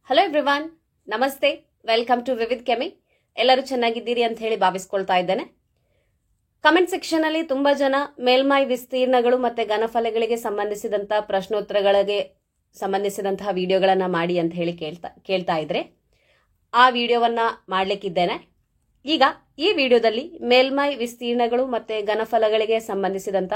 Hello everyone, ನಮಸ್ತೆ. Welcome to ವಿವಿಧ್ ಕೆಮಿ. ಎಲ್ಲರೂ ಚೆನ್ನಾಗಿದ್ದೀರಿ ಅಂತ ಹೇಳಿ ಭಾವಿಸ್ಕೊಳ್ತಾ ಇದ್ದೇನೆ. ಕಮೆಂಟ್ ಸೆಕ್ಷನ್ ಅಲ್ಲಿ ತುಂಬಾ ಜನ ಮೇಲ್ಮೈ ವಿಸ್ತೀರ್ಣಗಳು ಮತ್ತೆ ಘನಫಲಗಳಿಗೆ ಸಂಬಂಧಿಸಿದಂತ ಪ್ರಶ್ನೋತ್ತರಗಳಿಗೆ ಸಂಬಂಧಿಸಿದಂತಹ ವಿಡಿಯೋಗಳನ್ನ ಮಾಡಿ ಅಂತ ಹೇಳಿ ಕೇಳ್ತಾ ಇದ್ರೆ ಆ ವಿಡಿಯೋವನ್ನ ಮಾಡ್ಲಿಕ್ಕಿದ್ದೇನೆ. ಈಗ ಈ ವಿಡಿಯೋದಲ್ಲಿ ಮೇಲ್ಮೈ ವಿಸ್ತೀರ್ಣಗಳು ಮತ್ತೆ ಘನಫಲಗಳಿಗೆ ಸಂಬಂಧಿಸಿದಂತ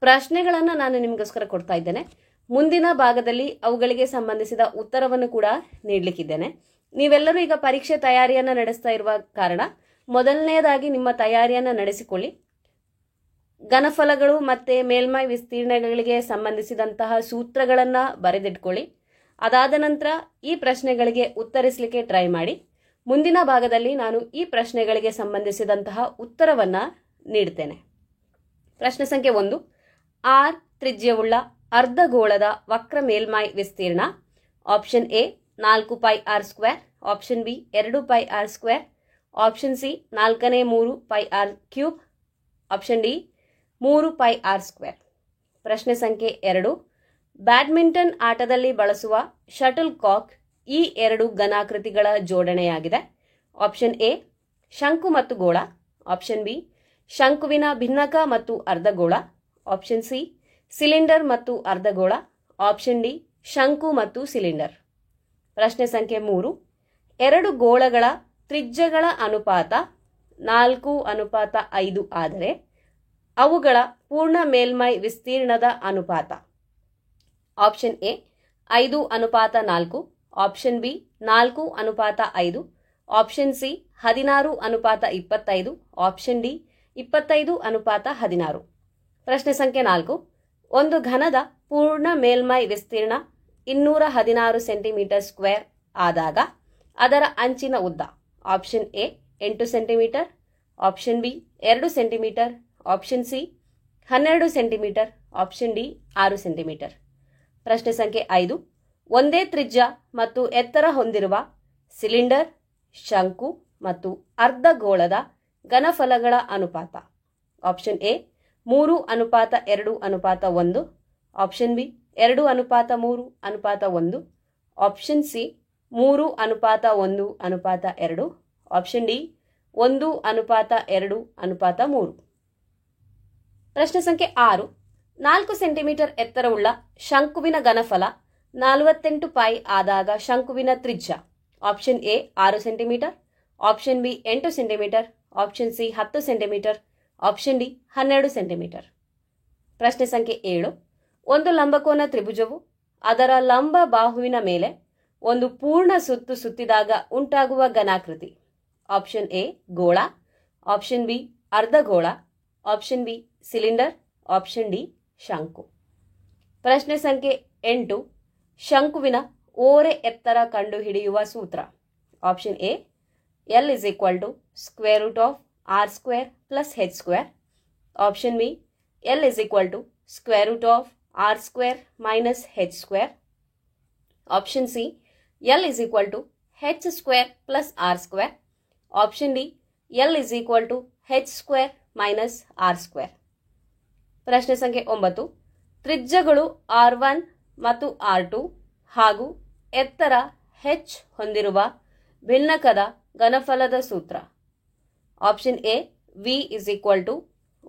ಪ್ರಶ್ನೆಗಳನ್ನ ನಾನು ನಿಮಗೋಸ್ಕರ ಕೊಡ್ತಾ ಇದ್ದೇನೆ. ಮುಂದಿನ ಭಾಗದಲ್ಲಿ ಅವುಗಳಿಗೆ ಸಂಬಂಧಿಸಿದ ಉತ್ತರವನ್ನು ಕೂಡ ನೀಡಲಿಕ್ಕಿದ್ದೇನೆ. ನೀವೆಲ್ಲರೂ ಈಗ ಪರೀಕ್ಷೆ ತಯಾರಿಯನ್ನ ನಡೆಸ್ತಾ ಇರುವ ಕಾರಣ ಮೊದಲನೆಯದಾಗಿ ನಿಮ್ಮ ತಯಾರಿಯನ್ನ ನಡೆಸಿಕೊಳ್ಳಿ. ಘನಫಲಗಳು ಮತ್ತೆ ಮೇಲ್ಮೈ ವಿಸ್ತೀರ್ಣಗಳಿಗೆ ಸಂಬಂಧಿಸಿದಂತಹ ಸೂತ್ರಗಳನ್ನ ಬರೆದಿಟ್ಕೊಳ್ಳಿ. ಅದಾದ ನಂತರ ಈ ಪ್ರಶ್ನೆಗಳಿಗೆ ಉತ್ತರಿಸಲಿಕ್ಕೆ ಟ್ರೈ ಮಾಡಿ. ಮುಂದಿನ ಭಾಗದಲ್ಲಿ ನಾನು ಈ ಪ್ರಶ್ನೆಗಳಿಗೆ ಸಂಬಂಧಿಸಿದಂತಹ ಉತ್ತರವನ್ನ ನೀಡ್ತೇನೆ. ಪ್ರಶ್ನೆ ಸಂಖ್ಯೆ 1. ಆರ್ ತ್ರಿಜ್ಯವುಳ್ಳ ಅರ್ಧಗೋಳದ ವಕ್ರ ಮೇಲ್ಮೈ ವಿಸ್ತೀರ್ಣ. Option A 4 pi r square, option B 2 pi r square, option C 4/3 pi r cube, option D 3 pi r square. ಪ್ರಶ್ನೆ ಸಂಖ್ಯೆ 2. ಬ್ಯಾಡ್ಮಿಂಟನ್ ಆಟದಲ್ಲಿ ಬಳಸುವ ಶಟಲ್ ಕಾಕ್ ಈ ಎರಡು ಘನಾಕೃತಿಗಳ ಜೋಡಣೆಯಾಗಿದೆ. ಆಪ್ಷನ್ ಎ ಶಂಕು ಮತ್ತು ಗೋಳ, ಆಪ್ಷನ್ ಬಿ ಶಂಕುವಿನ ಭಿನ್ನಕ ಮತ್ತು ಅರ್ಧಗೋಳ, ಆಪ್ಷನ್ ಸಿ ಸಿಲಿಂಡರ್ ಮತ್ತು ಅರ್ಧಗೋಳ, ಆಪ್ಷನ್ ಡಿ ಶಂಕು ಮತ್ತು ಸಿಲಿಂಡರ್. ಪ್ರಶ್ನೆ ಸಂಖ್ಯೆ 3. ಎರಡು ಗೋಳಗಳ ತ್ರಿಜ್ಯಗಳ ಅನುಪಾತ 4:5 ಆದರೆ ಅವುಗಳ ಪೂರ್ಣ ಮೇಲ್ಮೈ ವಿಸ್ತೀರ್ಣದ ಅನುಪಾತ. Option A 5:4, option B 4:5, option C 16:25, option D 25:16. ಪ್ರಶ್ನೆ ಸಂಖ್ಯೆ 4. ಒಂದು ಘನದ ಪೂರ್ಣ ಮೇಲ್ಮೈ ವಿಸ್ತೀರ್ಣ 216 ಸೆಂಟಿಮೀಟರ್ ಸ್ಕ್ವೇರ್ ಆದಾಗ ಅದರ ಅಂಚಿನ ಉದ್ದ. Option A 8 centimetre, option B 2 centimetre, option C 12 centimetre, option D 6 centimetre. ಪ್ರಶ್ನೆ ಸಂಖ್ಯೆ 5. ಒಂದೇ ತ್ರಿಜ್ಯ ಮತ್ತು ಎತ್ತರ ಹೊಂದಿರುವ ಸಿಲಿಂಡರ್, ಶಂಕು ಮತ್ತು ಅರ್ಧಗೋಳದ ಘನಫಲಗಳ ಅನುಪಾತ. Option A 3:2:1, option B 2:3:1, option C 3:1:2, option D 1:2:3. ಪ್ರಶ್ನೆ ಸಂಖ್ಯೆ 6. 4 ಸೆಂಟಿಮೀಟರ್ ಎತ್ತರವುಳ್ಳ ಶಂಕುವಿನ ಘನಫಲ 48 ಪೈ ಆದಾಗ ಶಂಕುವಿನ ತ್ರಿಜ್ಯ. Option A 6 centimetre, option B 8 centimetre, option C 10 centimetre, option D 12 centimetre. ಪ್ರಶ್ನೆ ಸಂಖ್ಯೆ 7. ಒಂದು ಲಂಬಕೋನ ತ್ರಿಭುಜವು ಅದರ ಲಂಬ ಬಾಹುವಿನ ಮೇಲೆ ಒಂದು ಪೂರ್ಣ ಸುತ್ತು ಸುತ್ತಿದಾಗ ಉಂಟಾಗುವ ಘನಾಕೃತಿ. ಆಪ್ಷನ್ ಎ ಗೋಳ, ಆಪ್ಷನ್ ಬಿ ಅರ್ಧಗೋಳ, option B cylinder, option D ಶಂಕು. ಪ್ರಶ್ನೆ ಸಂಖ್ಯೆ 8. ಶಂಕುವಿನ ಓರೆ ಎತ್ತರ ಕಂಡುಹಿಡಿಯುವ ಸೂತ್ರ. Option A L = √r² + h², option B L = √r² - h², option C L = h² + r², option D L = h² - r². ಪ್ರಶ್ನೆ ಸಂಖ್ಯೆ 9. ತ್ರಿಜ್ಯಗಳು r1 ಮತ್ತು r2 ಹಾಗೂ ಎತ್ತರ h ಹೊಂದಿರುವ ಭಿನ್ನಕದ ಘನಫಲದ ಸೂತ್ರ. Option A V =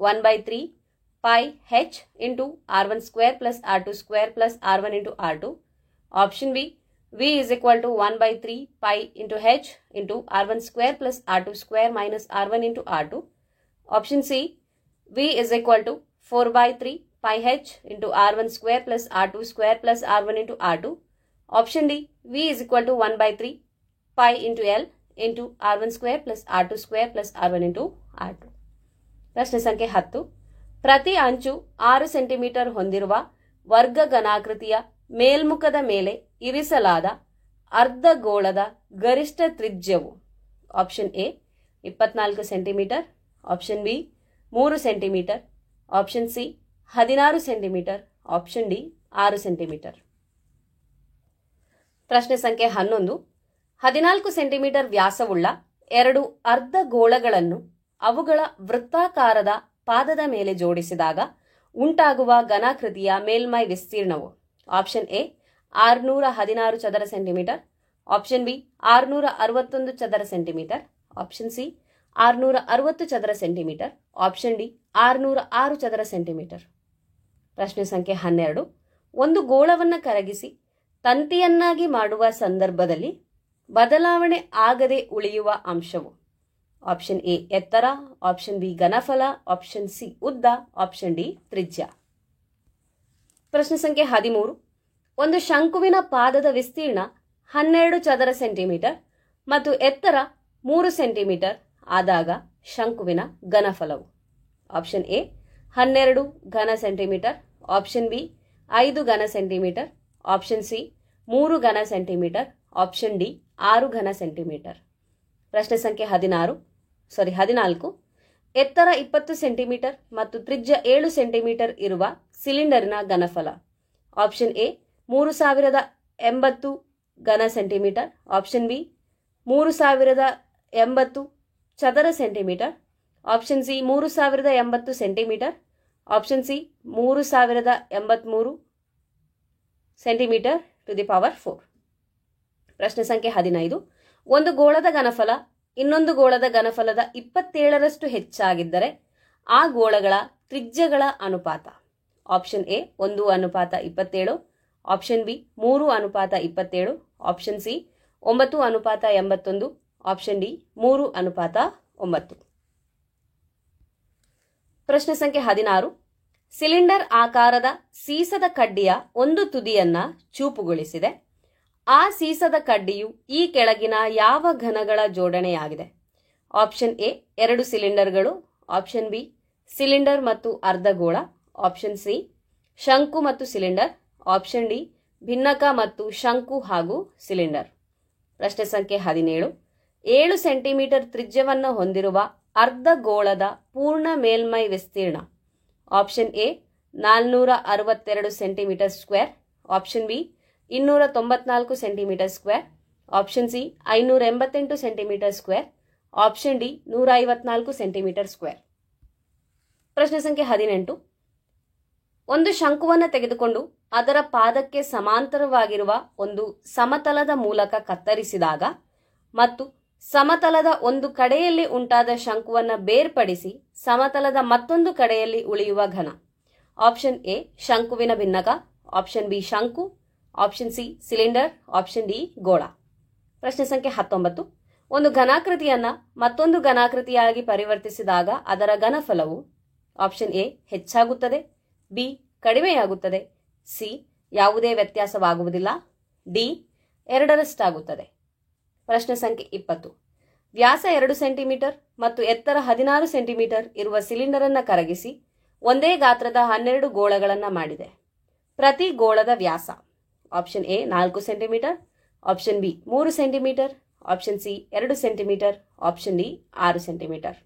1/3 pi h into r1² + r2² + r1 into r2, option B V = 1/3 pi into h into r1² + r2² - r1 into r2, option C V = 4/3 pi h into r1² + r2² + r1 into r2, option D V = 1/3 pi into L into r1² + r2² + r1 into r2. ಪ್ರಶ್ನೆ ಸಂಖ್ಯೆ 10. ಪ್ರತಿ ಅಂಚು 6 centimetre ಹೊಂದಿರುವ ವರ್ಗ ಘನಾಕೃತಿಯ ಮೇಲ್ಮುಖದ ಮೇಲೆ ಇರಿಸಲಾದ ಅರ್ಧಗೋಳದ ಗರಿಷ್ಠ ತ್ರಿಜ್ಯವು. Option A 24 centimetre, option B 3 centimetre, option C 16 centimetre, option D 6 centimetre. ಪ್ರಶ್ನೆ ಸಂಖ್ಯೆ 11. 14 ಸೆಂಟಿಮೀಟರ್ ವ್ಯಾಸವುಳ್ಳ ಎರಡು ಅರ್ಧಗೋಳಗಳನ್ನು ಅವುಗಳ ವೃತ್ತಾಕಾರದ ಪಾದದ ಮೇಲೆ ಜೋಡಿಸಿದಾಗ ಉಂಟಾಗುವ ಘನಾಕೃತಿಯ ಮೇಲ್ಮೈ ವಿಸ್ತೀರ್ಣವು. ಆಪ್ಷನ್ ಎ 616 ಚದರ ಸೆಂಟಿಮೀಟರ್, ಆಪ್ಷನ್ ಬಿ 661 ಚದರ ಸೆಂಟಿಮೀಟರ್, ಆಪ್ಷನ್ ಸಿ 660 ಚದರ ಸೆಂಟಿಮೀಟರ್, ಆಪ್ಷನ್ ಡಿ 606 ಚದರ ಸೆಂಟಿಮೀಟರ್. ಪ್ರಶ್ನೆ ಸಂಖ್ಯೆ 12. ಒಂದು ಗೋಳವನ್ನು ಕರಗಿಸಿ ತಂತಿಯನ್ನಾಗಿ ಮಾಡುವ ಸಂದರ್ಭದಲ್ಲಿ ಬದಲಾವಣೆ ಆಗದೆ ಉಳಿಯುವ ಅಂಶವು ಆಪ್ಷನ್ ಎ ಎತ್ತರ, ಆಪ್ಷನ್ ಬಿ ಘನಫಲ, ಆಪ್ಷನ್ ಸಿ ಉದ್ದ, ಆಪ್ಷನ್ ಡಿ ತ್ರಿಜ್ಯ. ಪ್ರಶ್ನೆ ಸಂಖ್ಯೆ 13. ಒಂದು ಶಂಕುವಿನ ಪಾದದ ವಿಸ್ತೀರ್ಣ 12 ಚದರ ಸೆಂಟಿಮೀಟರ್ ಮತ್ತು ಎತ್ತರ 3 ಸೆಂಟಿಮೀಟರ್ ಆದಾಗ ಶಂಕುವಿನ ಘನಫಲವು ಆಪ್ಷನ್ ಎ 12 ಘನ ಸೆಂಟಿಮೀಟರ್, ಆಪ್ಷನ್ ಬಿ 5 ಘನ ಸೆಂಟಿಮೀಟರ್, ಆಪ್ಷನ್ ಸಿ 3 ಘನ ಸೆಂಟಿಮೀಟರ್, ಆಪ್ಷನ್ ಡಿ 6 ಘನ ಸೆಂಟಿಮೀಟರ್. ಪ್ರಶ್ನೆ ಸಂಖ್ಯೆ 14. ಎತ್ತರ 20 ಸೆಂಟಿಮೀಟರ್ ಮತ್ತು ತ್ರಿಜ್ಯ 7 ಸೆಂಟಿಮೀಟರ್ ಇರುವ ಸಿಲಿಂಡರ್ನ ಘನಫಲ ಆಪ್ಷನ್ ಎ 3080 ಘನ ಸೆಂಟಿಮೀಟರ್, ಆಪ್ಷನ್ ಬಿ 3080 ಚದರ centimetre, option C 3080 centimetre, option C 3083 centimetre to the power 4. ಪ್ರಶ್ನೆ ಸಂಖ್ಯೆ 15. ಒಂದು ಗೋಳದ ಘನಫಲ ಇನ್ನೊಂದು ಗೋಳದ ಘನಫಲದ 27ರಷ್ಟು ಹೆಚ್ಚಾಗಿದ್ದರೆ ಆ ಗೋಳಗಳ ತ್ರಿಜ್ಯಗಳ ಅನುಪಾತ option A 1:27, option B 3:27, option C 9:81, option D 3:9. ಪ್ರಶ್ನೆ ಸಂಖ್ಯೆ 16. ಸಿಲಿಂಡರ್ ಆಕಾರದ ಸೀಸದ ಕಡ್ಡಿಯ ಒಂದು ತುದಿಯನ್ನ ಚೂಪುಗೊಳಿಸಿದೆ. ಆ ಸೀಸದ ಕಡ್ಡಿಯು ಈ ಕೆಳಗಿನ ಯಾವ ಘನಗಳ ಜೋಡಣೆಯಾಗಿದೆ? ಆಪ್ಷನ್ ಎ 2 ಸಿಲಿಂಡರ್ಗಳು, ಆಪ್ಷನ್ ಬಿ ಸಿಲಿಂಡರ್ ಮತ್ತು ಅರ್ಧಗೋಳ, ಆಪ್ಷನ್ ಸಿ ಶಂಕು ಮತ್ತು ಸಿಲಿಂಡರ್, ಆಪ್ಷನ್ ಡಿ ಭಿನ್ನಕ ಮತ್ತು ಶಂಕು ಹಾಗೂ ಸಿಲಿಂಡರ್. ಪ್ರಶ್ನೆ ಸಂಖ್ಯೆ 17. 7 ಸೆಂಟಿಮೀಟರ್ ತ್ರಿಜ್ಯವನ್ನು ಹೊಂದಿರುವ ಅರ್ಧಗೋಳದ ಪೂರ್ಣ ಮೇಲ್ಮೈ ವಿಸ್ತೀರ್ಣ option A 462 centimetre square, option B 294 centimetre square, option C 588 centimetre square, option D 154 centimetre square. ಪ್ರಶ್ನೆ ಸಂಖ್ಯೆ 18. ಒಂದು ಶಂಕುವನ್ನು ತೆಗೆದುಕೊಂಡು ಅದರ ಪಾದಕ್ಕೆ ಸಮಾಂತರವಾಗಿರುವ ಒಂದು ಸಮತಲದ ಮೂಲಕ ಕತ್ತರಿಸಿದಾಗ ಮತ್ತು ಸಮತಲದ ಒಂದು ಕಡೆಯಲ್ಲಿ ಉಂಟಾದ ಶಂಕುವನ್ನು ಬೇರ್ಪಡಿಸಿ ಸಮತಲದ ಮತ್ತೊಂದು ಕಡೆಯಲ್ಲಿ ಉಳಿಯುವ ಘನ ಆಪ್ಷನ್ ಎ ಶಂಕುವಿನ ಭಿನ್ನಕ, ಆಪ್ಷನ್ ಬಿ ಶಂಕು, option C cylinder, option D ಗೋಳ. ಪ್ರಶ್ನೆ ಸಂಖ್ಯೆ 19. ಒಂದು ಘನಾಕೃತಿಯನ್ನ ಮತ್ತೊಂದು ಘನಾಕೃತಿಯಾಗಿ ಪರಿವರ್ತಿಸಿದಾಗ ಅದರ ಘನಫಲವು ಆಪ್ಷನ್ ಎ ಹೆಚ್ಚಾಗುತ್ತದೆ, ಬಿ ಕಡಿಮೆಯಾಗುತ್ತದೆ, ಸಿ ಯಾವುದೇ ವ್ಯತ್ಯಾಸವಾಗುವುದಿಲ್ಲ, ಡಿ 2ರಷ್ಟಾಗುತ್ತದೆ. ಪ್ರಶ್ನೆ ಸಂಖ್ಯೆ 20. ವ್ಯಾಸ 2 ಸೆಂಟಿಮೀಟರ್ ಮತ್ತು ಎತ್ತರ 16 ಸೆಂಟಿಮೀಟರ್ ಇರುವ ಸಿಲಿಂಡರ್ ಅನ್ನು ಕರಗಿಸಿ ಒಂದೇ ಗಾತ್ರದ 12 ಗೋಳಗಳನ್ನು ಮಾಡಿದೆ. ಪ್ರತಿ ಗೋಳದ ವ್ಯಾಸ option A 4 centimetre, option B 3 centimetre, option C 2 centimetre, option D 6 centimetre.